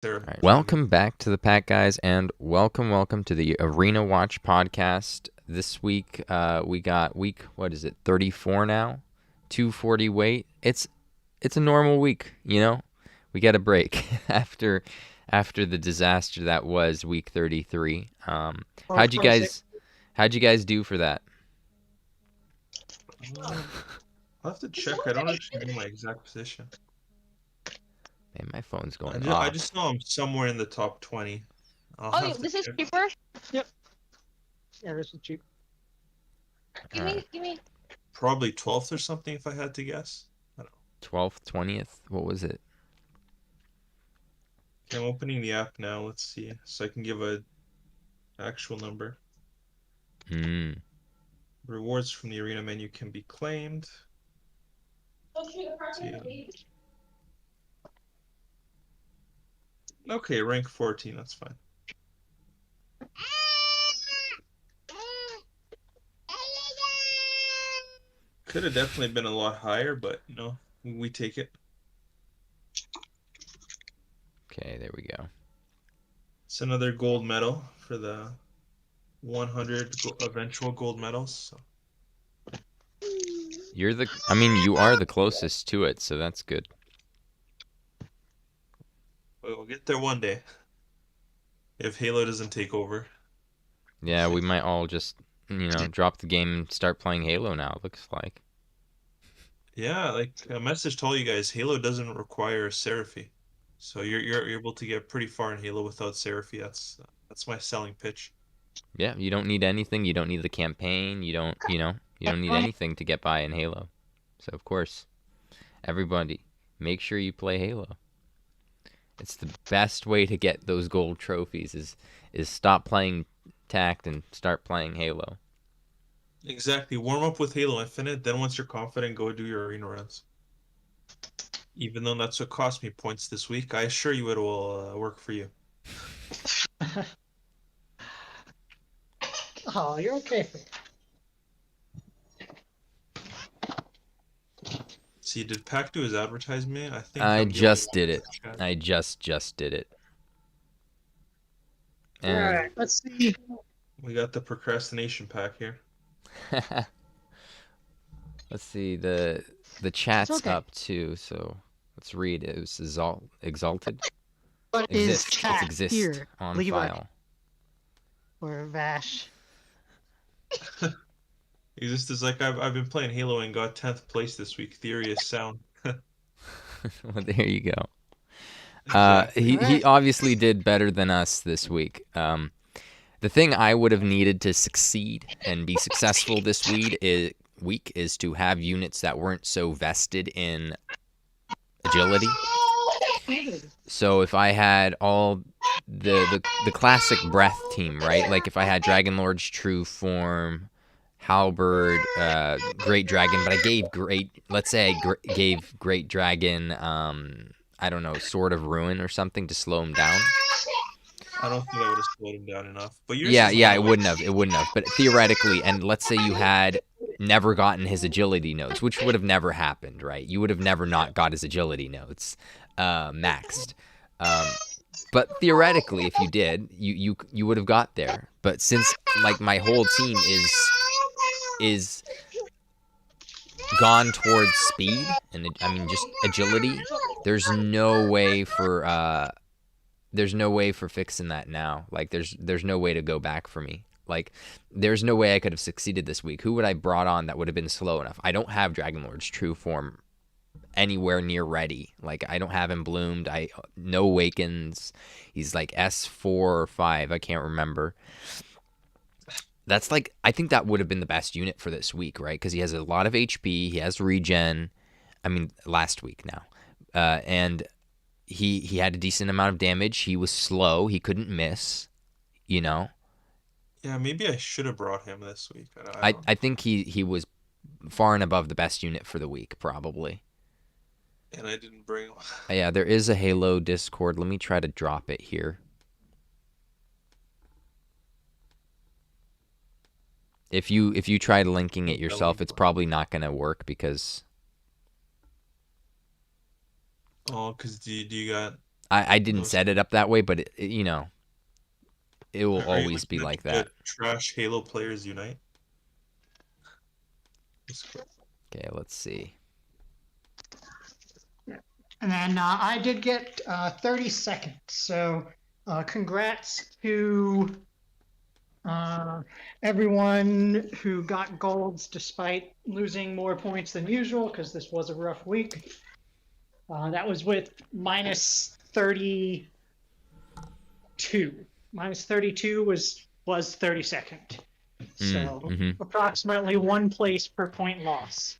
Sarah. All right. Welcome back to the pack, guys, and welcome to the Arena Watch podcast. This week, we got week, what is it, 34 now? 240 weight. It's a normal week, you know? We get a break after the disaster that was week 33. How'd you guys do for that? I'll have to check. I don't actually know my exact position. Man, my phone's going I off. just know I'm somewhere in the top 20. This is cheaper? Yep. Yeah, this is cheap. Give me. Probably 12th or something if I had to guess. I don't know. 12th, 20th? What was it? Okay, I'm opening the app now. Let's see. So I can give a actual number. Rewards from the arena menu can be claimed. Okay, rank 14. That's fine. Could have definitely been a lot higher, but no, we take it. Okay, there we go. It's another gold medal for the 100 eventual gold medals. So. You are the closest to it, so that's good. We'll get there one day. If Halo doesn't take over. Yeah, we might all just, drop the game and start playing Halo now, it looks like. Yeah, like a message told you guys, Halo doesn't require Seraphie. So you're able to get pretty far in Halo without Seraphie. That's my selling pitch. Yeah, you don't need anything. You don't need the campaign. You don't need anything to get by in Halo. So of course, everybody, make sure you play Halo. It's the best way to get those gold trophies is stop playing Tact and start playing Halo. Exactly. Warm up with Halo Infinite, then once you're confident, go do your arena runs. Even though that's what cost me points this week, I assure you it will work for you. Oh, you're okay. See, did Pac do his advertisement? I think I just did it. I just did it. And all right, let's see. We got the procrastination pack here. Let's see, the chat's up too, so let's read it. It was exalted. What is chat? It exists Here, on leave file. Or Vash. Exist is like I've been playing Halo and got 10th place this week. Theory is sound. Well, there you go. He obviously did better than us this week. The thing I would have needed to succeed and be successful this week is to have units that weren't so vested in agility. So if I had all the classic breath team, right? Like if I had Dragon Lord's true form, Halberd, Great Dragon, but I gave gave Great Dragon, I don't know, Sword of Ruin or something to slow him down. I don't think I would have slowed him down enough. But yeah, it wouldn't have. But theoretically, and let's say you had never gotten his agility nodes, which would have never happened, right? You would have never not got his agility nodes maxed. But theoretically, if you did, you would have got there. But since like my whole team is gone towards speed and just agility, there's no way for fixing that now. Like there's no way to go back for me. Like there's no way I could have succeeded this week. Who would I brought on that would have been slow enough? I don't have Dragon Lord's true form anywhere near ready. Like I don't have him bloomed. No Awakens. He's like S4 or 5. I can't remember. That's like, I think that would have been the best unit for this week, right? Because he has a lot of HP. He has regen. Last week now. And he had a decent amount of damage. He was slow. He couldn't miss, Yeah, maybe I should have brought him this week. I think he was far and above the best unit for the week, probably. And I didn't bring him. Yeah, there is a Halo Discord. Let me try to drop it here. If you try linking it yourself, it's probably not going to work because... Oh, because do you got... I didn't No, set it up that way, but it it will Are you always be looking like at that. Trash Halo players unite? Okay, let's see. And then I did get 30 seconds. So congrats to everyone who got golds despite losing more points than usual, because this was a rough week. That was with minus 32. Minus 32 was 32nd. So approximately 1 place per point loss.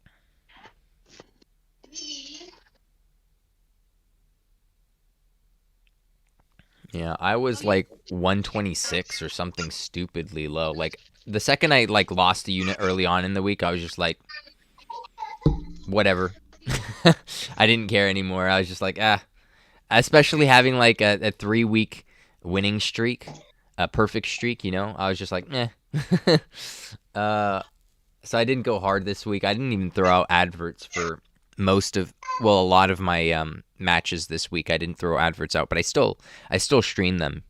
Yeah, I was like 126 or something stupidly low. Like the second I like lost a unit early on in the week, I was just like, whatever. I didn't care anymore. I was just like, ah. Especially having like a 3-week winning streak, a perfect streak, I was just like, eh. So I didn't go hard this week. I didn't even throw out adverts for a lot of my matches this week. I didn't throw adverts out, but I still stream them.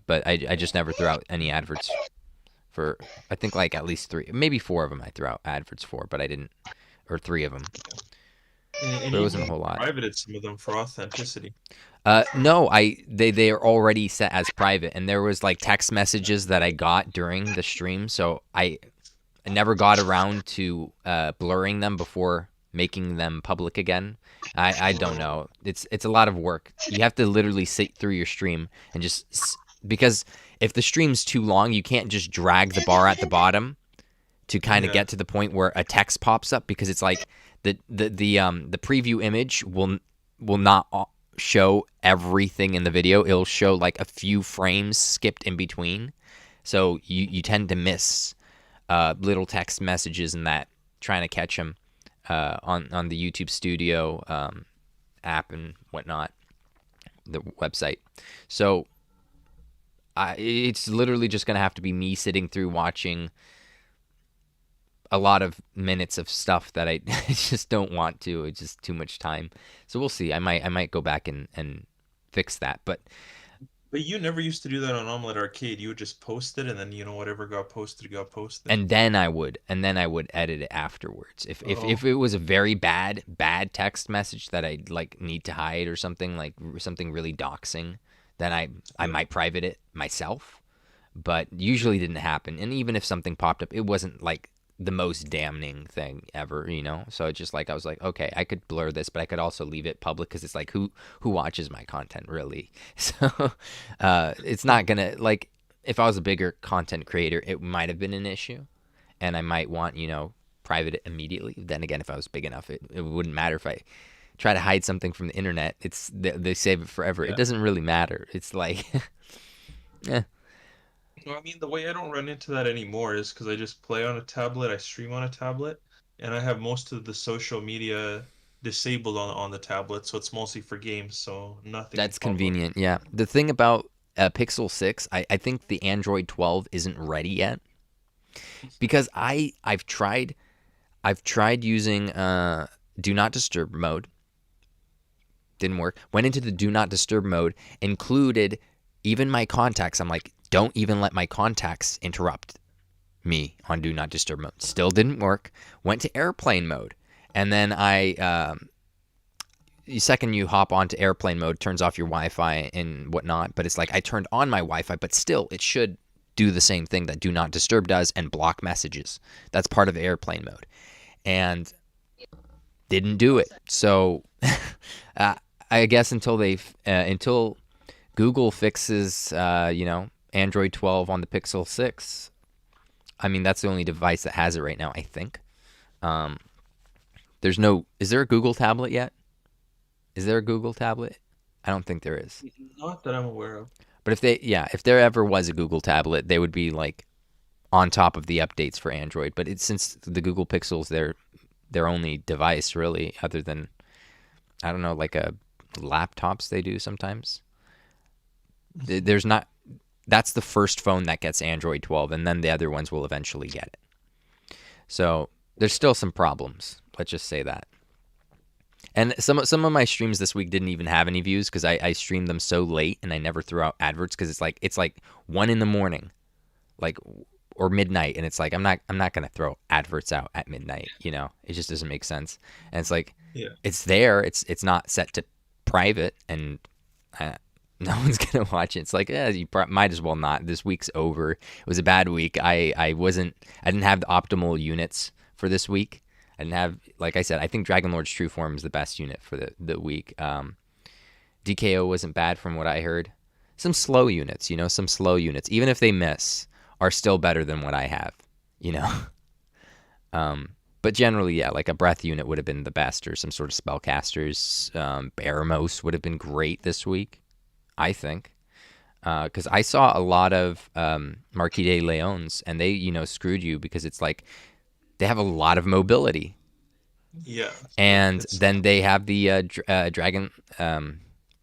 But I just never threw out any adverts for, I think like at least 3, maybe 4 of them I threw out adverts for, but I didn't, or 3 of them. And But it wasn't a whole lot. Privated some of them for authenticity. No, they are already set as private, and there was like text messages that I got during the stream, so I never got around to blurring them before making them public again. I don't know. It's a lot of work. You have to literally sit through your stream and because if the stream's too long, you can't just drag the bar at the bottom to kind of get to the point where a text pops up, because it's like the preview image will not show everything in the video. It'll show like a few frames skipped in between, so you tend to miss little text messages and that, trying to catch them on the YouTube Studio app and whatnot, the website. So it's literally just gonna have to be me sitting through watching a lot of minutes of stuff that I just don't want to. It's just too much time. So we'll see. I might go back and fix that. But you never used to do that on Omelette Arcade. You would just post it, and then whatever got posted got posted. And then I would edit it afterwards. If it was a very bad text message that I like need to hide, or something really doxing, then I might private it myself. But usually didn't happen. And even if something popped up, it wasn't like the most damning thing ever, So it's just like, I was like, okay, I could blur this, but I could also leave it public, because it's like, who watches my content really? So it's not gonna, like, if I was a bigger content creator, it might have been an issue, and I might want private it immediately. Then again, if I was big enough, it wouldn't matter if I try to hide something from the internet. They save it forever. It doesn't really matter. It's like yeah. Well, I mean, the way I don't run into that anymore is because I just play on a tablet, I stream on a tablet, and I have most of the social media disabled on the tablet, so it's mostly for games, so nothing. That's convenient, yeah. The thing about Pixel 6, I think the Android 12 isn't ready yet, because I've tried using Do Not Disturb mode. Didn't work. Went into the Do Not Disturb mode, included even my contacts. I'm like, don't even let my contacts interrupt me on Do Not Disturb mode. Still didn't work. Went to airplane mode, and then the second you hop onto airplane mode, turns off your Wi-Fi and whatnot. But it's like, I turned on my Wi-Fi, but still it should do the same thing that Do Not Disturb does and block messages. That's part of airplane mode, and didn't do it. So I guess until Google fixes Android 12 on the Pixel 6. I mean, that's the only device that has it right now, I think. Is there a Google tablet yet? Is there a Google tablet? I don't think there is. Not that I'm aware of. But if there ever was a Google tablet, they would be like on top of the updates for Android. But since the Google Pixel's their only device really, other than, I don't know, like laptops they do sometimes. There's not. That's the first phone that gets Android 12, and then the other ones will eventually get it. So there's still some problems. Let's just say that. And some of my streams this week didn't even have any views because I streamed them so late and I never threw out adverts because it's like 1 a.m, like or midnight, and it's like I'm not gonna throw adverts out at midnight. It just doesn't make sense. And it's like Yeah. it's there. It's not set to private, and no one's gonna watch it. It's like you might as well not. This week's over. It was a bad week. I didn't have the optimal units for this week. I didn't have, like I said, I think Dragon Lord's True Form is the best unit for the week. DKO wasn't bad from what I heard. Some slow units, even if they miss, are still better than what I have, But generally, yeah, like a breath unit would have been the best, or some sort of spellcasters. Baramos would have been great this week, I think. Because I saw a lot of Marquis de Leons, and they, screwed you because it's like they have a lot of mobility. Yeah. And then they have the dragon.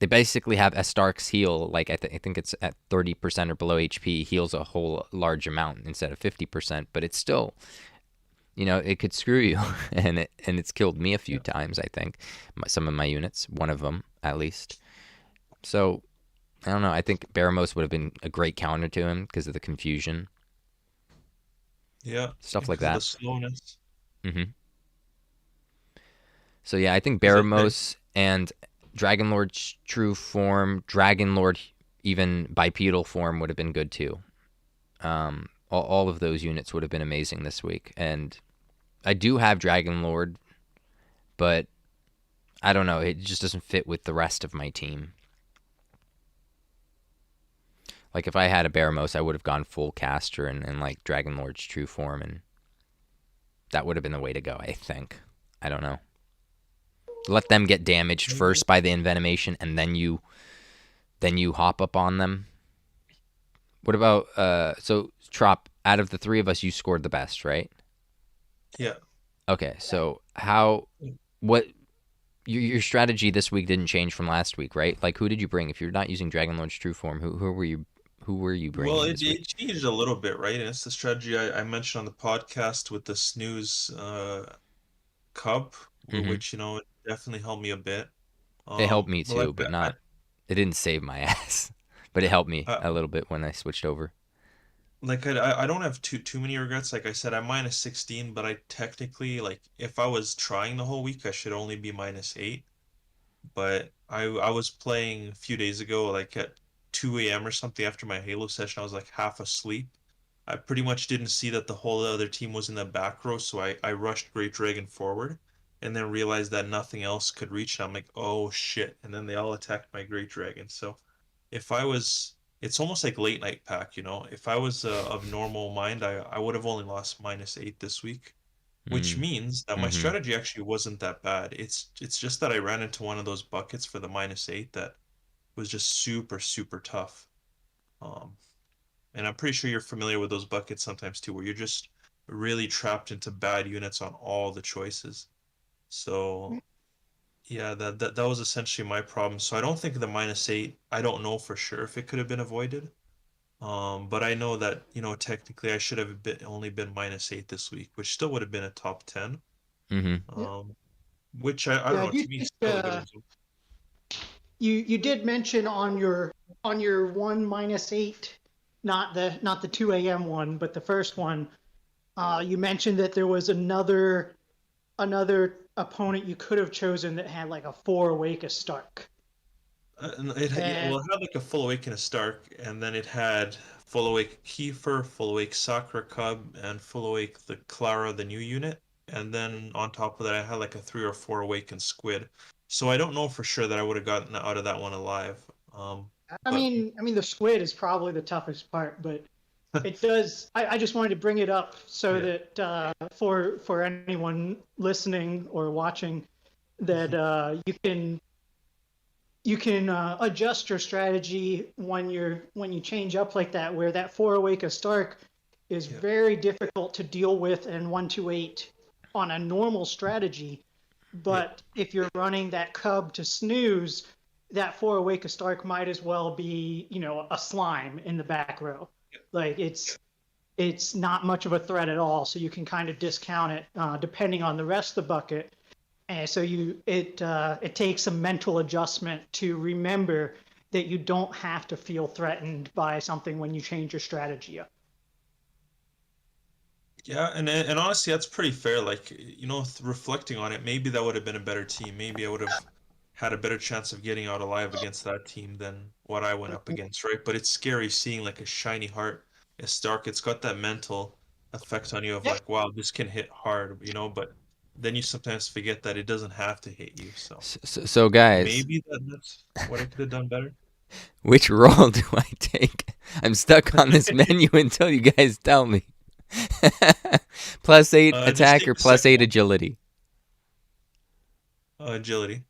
They basically have Astark's heal. Like I think it's at 30% or below HP, heals a whole large amount instead of 50%. But it's still, it could screw you, and it's killed me a few times. I think some of my units, one of them at least. So I don't know. I think Baramos would have been a great counter to him because of the confusion. Yeah. Stuff like because of that. The slowness. Mm-hmm. So yeah, I think Baramos and Dragon Lord's True Form, Dragon Lord even bipedal form would have been good too. All of those units would have been amazing this week. And I do have Dragon Lord, but I don't know. It just doesn't fit with the rest of my team. Like if I had a Baramos, I would have gone full caster and like Dragon Lord's True Form, and that would have been the way to go, I think. I don't know. Let them get damaged first by the envenomation, and then you hop up on them. What about so Trop? Out of the three of us, you scored the best, right? Yeah. Okay, so what your strategy this week didn't change from last week, right? Like who did you bring? If you're not using Dragon Lord's True Form, who were you bringing? Well, this week? it changed a little bit, right? And it's the strategy I mentioned on the podcast with the snooze cup, which definitely helped me a bit. It helped me Like too, but not. It didn't save my ass, but it helped me I, a little bit when I switched over. like I don't have too many regrets. Like I said, I'm -16, but I technically, like, if I was trying the whole week, I should only be -8. But I was playing a few days ago, like at 2 a.m. or something after my Halo session. I was like half asleep. I pretty much didn't see that the whole other team was in the back row, so I rushed Great Dragon forward, and then realized that nothing else could reach. I'm like, oh shit! And then they all attacked my Great Dragon. So if I was, it's almost like late night pack, If I was of normal mind, I would have only lost -8 this week, which means that my strategy actually wasn't that bad. It's just that I ran into one of those buckets for the -8 that was just super, super tough. And I'm pretty sure you're familiar with those buckets sometimes too, where you're just really trapped into bad units on all the choices. So yeah, that was essentially my problem. So I don't think the -8, I don't know for sure if it could have been avoided. But I know that, technically I should have only been -8 this week, which still would have been a top 10. Which I don't know, to me is still a good result. You did mention on your one -8, not the 2 a.m. one, but the first one. You mentioned that there was another opponent you could have chosen that had like a 4 awake a Stark. It had like a full awake and a Stark, and then it had full awake Kiefer, full awake Sakura Cub, and full awake the Clara, the new unit. And then on top of that, I had like a 3 or 4 awakened Squid. So I don't know for sure that I would have gotten out of that one alive. I mean, the Squid is probably the toughest part, but it does. I just wanted to bring it up so that for anyone listening or watching, that you can adjust your strategy when you change up like that, where that 4 awake a Stark is very difficult to deal with in 128 on a normal strategy. But if you're running that Cub to snooze, that 4 awake a Stark might as well be, a slime in the back row. Like it's not much of a threat at all, so you can kind of discount it depending on the rest of the bucket. And so it takes some mental adjustment to remember that you don't have to feel threatened by something when you change your strategy up. Yeah, and honestly, that's pretty fair. Like, reflecting on it, maybe that would have been a better team. Maybe I would have had a better chance of getting out alive against that team than what I went up against, right? But it's scary seeing like a shiny heart, a Stark. It's got that mental effect on you of Yep. like, wow, this can hit hard, but then you sometimes forget that it doesn't have to hit you. So So guys, maybe that's what I could have done better. which role do I take? I'm stuck on this menu until you guys tell me. +8 Just attack take or the second +8 one. agility? Agility.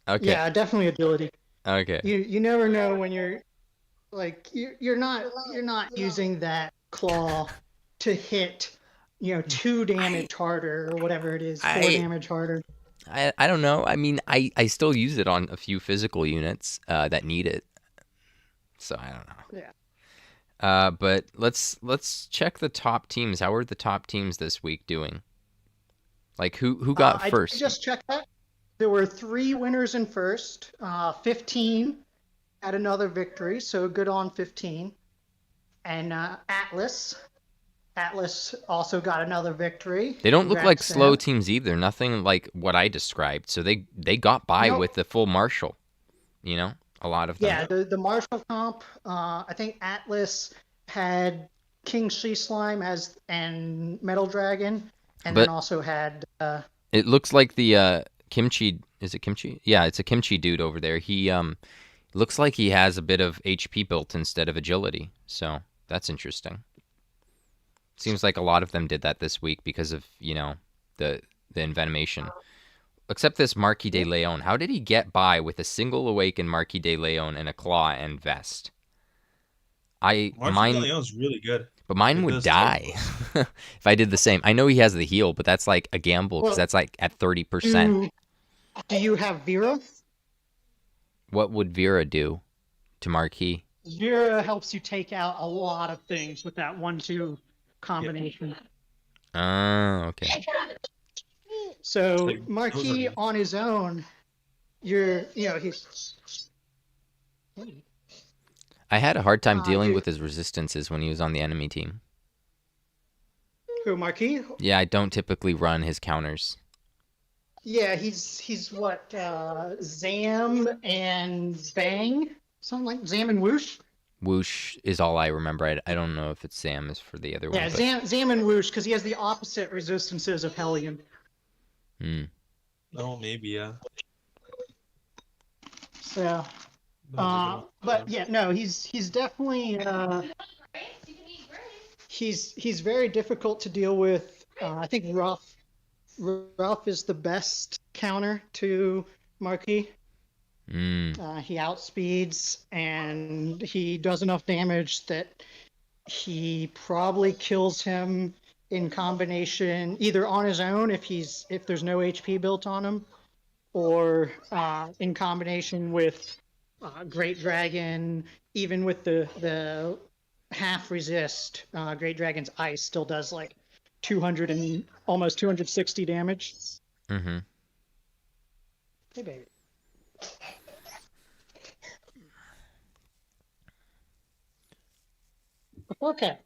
Okay. Yeah, definitely agility. Okay. You never know when you're like you're not using that claw to hit 2 damage harder or whatever it is, 4 I damage harder. I don't know. I mean, I still use it on a few physical units that need it. So I don't know. Yeah. But let's check the top teams. How are the top teams this week doing? Like who got I first? just checked that. There were 3 winners in first. 15 had another victory, so good on 15. And Atlas also got another victory. They don't look like Congrats, slow Sam. teams either. Nothing like what I described. So they got by Nope. with the full Marshall. A lot of them. Yeah, the Marshall comp. I think Atlas had King Sea Slime and Metal Dragon, and But then also had. it looks like the Kimchi. Is it Kimchi? Yeah, it's a Kimchi dude over there. He looks like he has a bit of HP built instead of agility. So that's interesting. Seems like a lot of them did that this week because of the envenomation. Except this Marquis de Leon. How did he get by with a single awakened Marquis de Leon and a claw and vest? Marquis de Leon's really good. But mine It would does die if I did the same. I know he has the heal, but that's like a gamble because Well, that's like at 30%. Do you have Vera? What would Vera do to Marquis? Vera helps you take out a lot of things with that 1-2 combination. Oh, okay. So like, those are Marquis good. on his own, he's. I had a hard time dealing dude. with his resistances when he was on the enemy team. Who, Marquis? Yeah, I don't typically run his counters. Yeah, he's what, Zam and Bang? Something like Zam and Whoosh? Whoosh is all I remember. I don't know if it's Sam is for the other Yeah, one. Zam and Whoosh, because he has the opposite resistances of Hellion. Oh, maybe, yeah. So, but yeah, no, he's definitely he's very difficult to deal with. I think Ruff is the best counter to Marquis. He outspeeds and he does enough damage that he probably kills him in combination, either on his own if there's no HP built on him, or in combination with Great Dragon. Even with the half resist, Great Dragon's ice still does like 200 and almost 260 damage. Mm-hmm. Hey, baby. Okay.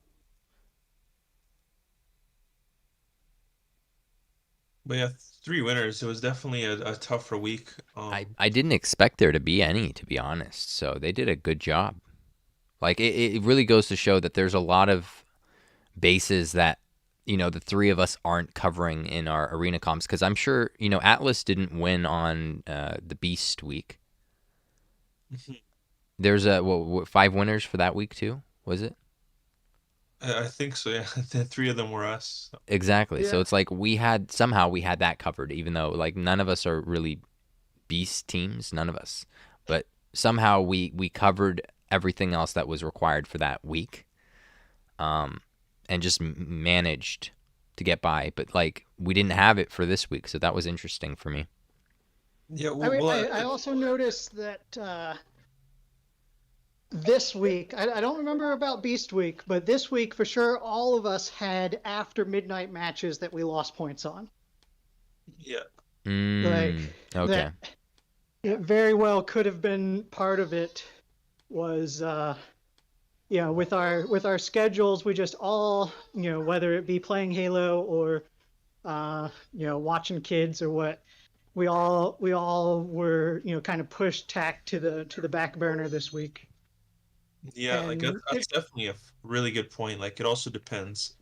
But yeah, 3 winners. It was definitely a tougher week. I didn't expect there to be any, to be honest. So they did a good job. Like it really goes to show that there's a lot of bases that the 3 of us aren't covering in our arena comps. Because I'm sure Atlas didn't win on the Beast week. There's 5 winners for that week too. Was it? I think so, yeah. The 3 of them were us. So. Exactly. Yeah. So it's like we had that covered, even though like none of us are really beast teams, none of us. But somehow we covered everything else that was required for that week, and just managed to get by. But like we didn't have it for this week, so that was interesting for me. Yeah. I also noticed that this week, I don't remember about Beast Week, but this week for sure, all of us had after midnight matches that we lost points on. Yeah. Like Okay. that it very well could have been part of it was with our schedules we just all whether it be playing Halo or watching kids or what we all were kind of pushed tack to the back burner this week. Yeah, like And that's definitely a really good point. Like it also depends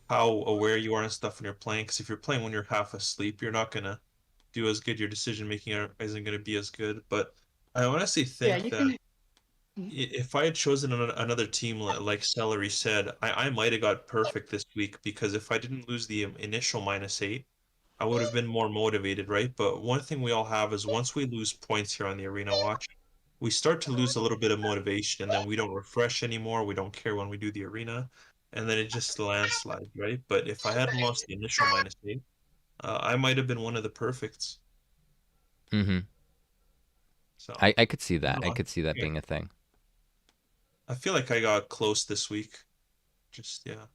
how aware you are and stuff when you're playing. Because if you're playing when you're half asleep, you're not gonna do as good. Your decision making isn't gonna be as good. But I honestly yeah, think you that can. if I had chosen another team like Celery said, I might have got perfect this week because if I didn't lose the initial -8, I would have been more motivated, right? But one thing we all have is once we lose points here on the Arena Watch, we start to lose a little bit of motivation and then we don't refresh anymore. We don't care when we do the arena. And then it just landslides, right? But if I hadn't lost the initial -8, I might have been one of the perfects. Mm-hmm. So, I could see that. I no, could see that yeah, being a thing. I feel like I got close this week. Just, yeah,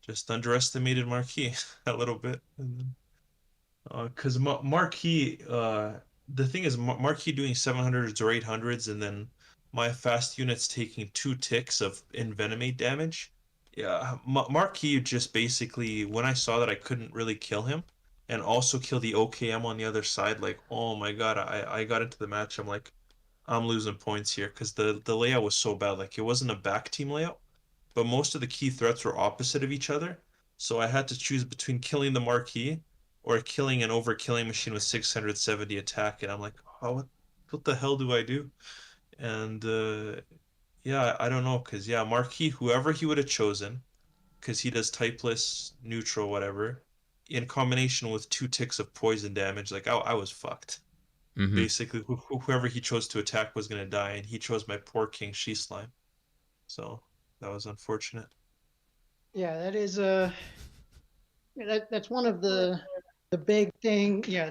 just underestimated Marquis a little bit. Because Marquis, the thing is, Marquis doing 700s or 800s, and then my fast units taking 2 ticks of envenomate damage. Yeah, Marquis just basically, when I saw that I couldn't really kill him, and also kill the OKM on the other side, like, oh my god, I got into the match. I'm like, I'm losing points here because the layout was so bad. Like, it wasn't a back team layout, but most of the key threats were opposite of each other. So I had to choose between killing the Marquis or killing an overkilling machine with 670 attack. And I'm like, oh, what the hell do I do? And yeah, I don't know. Because, yeah, Marquis, whoever he would have chosen, because he does typeless, neutral, whatever, in combination with 2 ticks of poison damage, like, I was fucked. Mm-hmm. Basically, whoever he chose to attack was going to die, and he chose my poor King She Slime. So that was unfortunate. Yeah, that is that's one of the big thing. Yeah,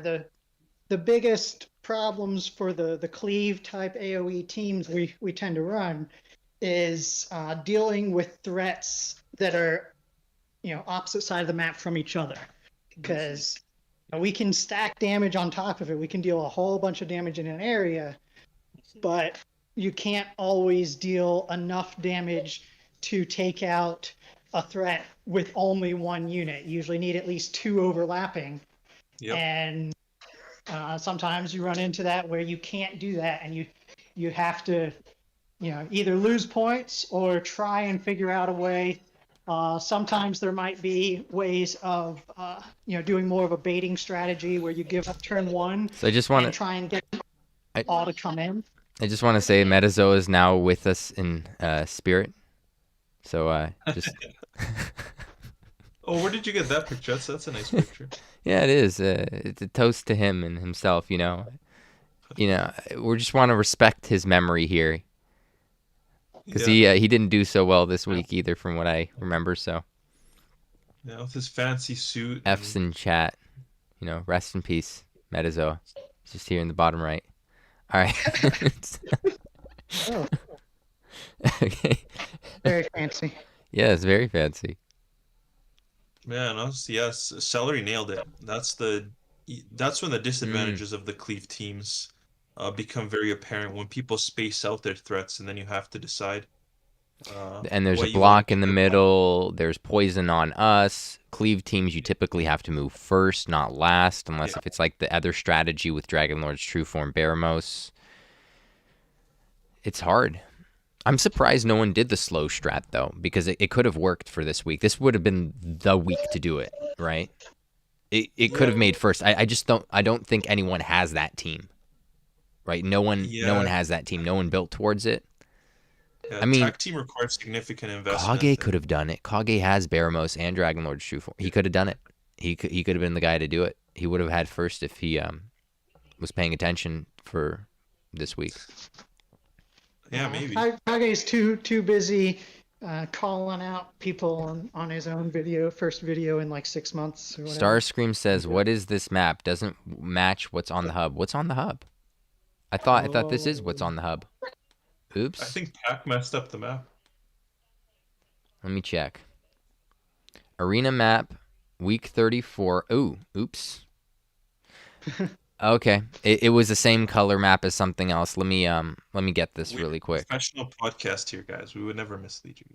the biggest problems for the cleave type AOE teams we tend to run is dealing with threats that are opposite side of the map from each other, because we can stack damage on top of it. We can deal a whole bunch of damage in an area, but you can't always deal enough damage to take out a threat with only one unit. You usually need at least two overlapping. Yep. And sometimes you run into that where you can't do that, and you have to either lose points or try and figure out a way. Sometimes there might be ways of doing more of a baiting strategy where you give up turn one So I just want and to. try and get I, all to come in. I just want to say Metazo is now with us in spirit. So just. Oh, where did you get that picture? That's a nice picture. Yeah, it is. It's a toast to him and himself. We just want to respect his memory here, because Yeah. he didn't do so well this week either, from what I remember. So Yeah, with his fancy suit. F's in chat. Rest in peace, Metazo. It's just here in the bottom right. All right. Oh, Okay. very fancy. Yeah, it's very fancy. Man, honestly, yes, Celery nailed it. That's when the disadvantages of the cleave teams become very apparent when people space out their threats, and then you have to decide And there's a what you want block to in the do. middle. There's poison on us. Cleave teams, you typically have to move first, not last, unless Yeah. if it's like the other strategy with Dragon Lord's True Form Baramos. It's hard. I'm surprised no one did the slow strat, though, because it could have worked for this week. This would have been the week to do it, right? It could Yeah, have made first. I just don't think anyone has that team, right? No one yeah, has that team. No one built towards it. yeah. I mean, Tag team requires significant investment, Kage could have done it. Kage has Baramos and Dragon Lord's True Form. He could have done it. He could have been the guy to do it. He would have had first if he was paying attention for this week. yeah, maybe. Kage's too busy calling out people on his own first video in like 6 months or whatever. Starscream says, "What is this map? Doesn't match what's on the hub. What's on the hub? I thought this is what's on the hub. I Oops. think Pac messed up the map. Let me check. Arena map, week 34. Ooh, oops. Okay, it was the same color map as something else. Let me get this We're really a quick. professional podcast here, guys. We would never mislead you.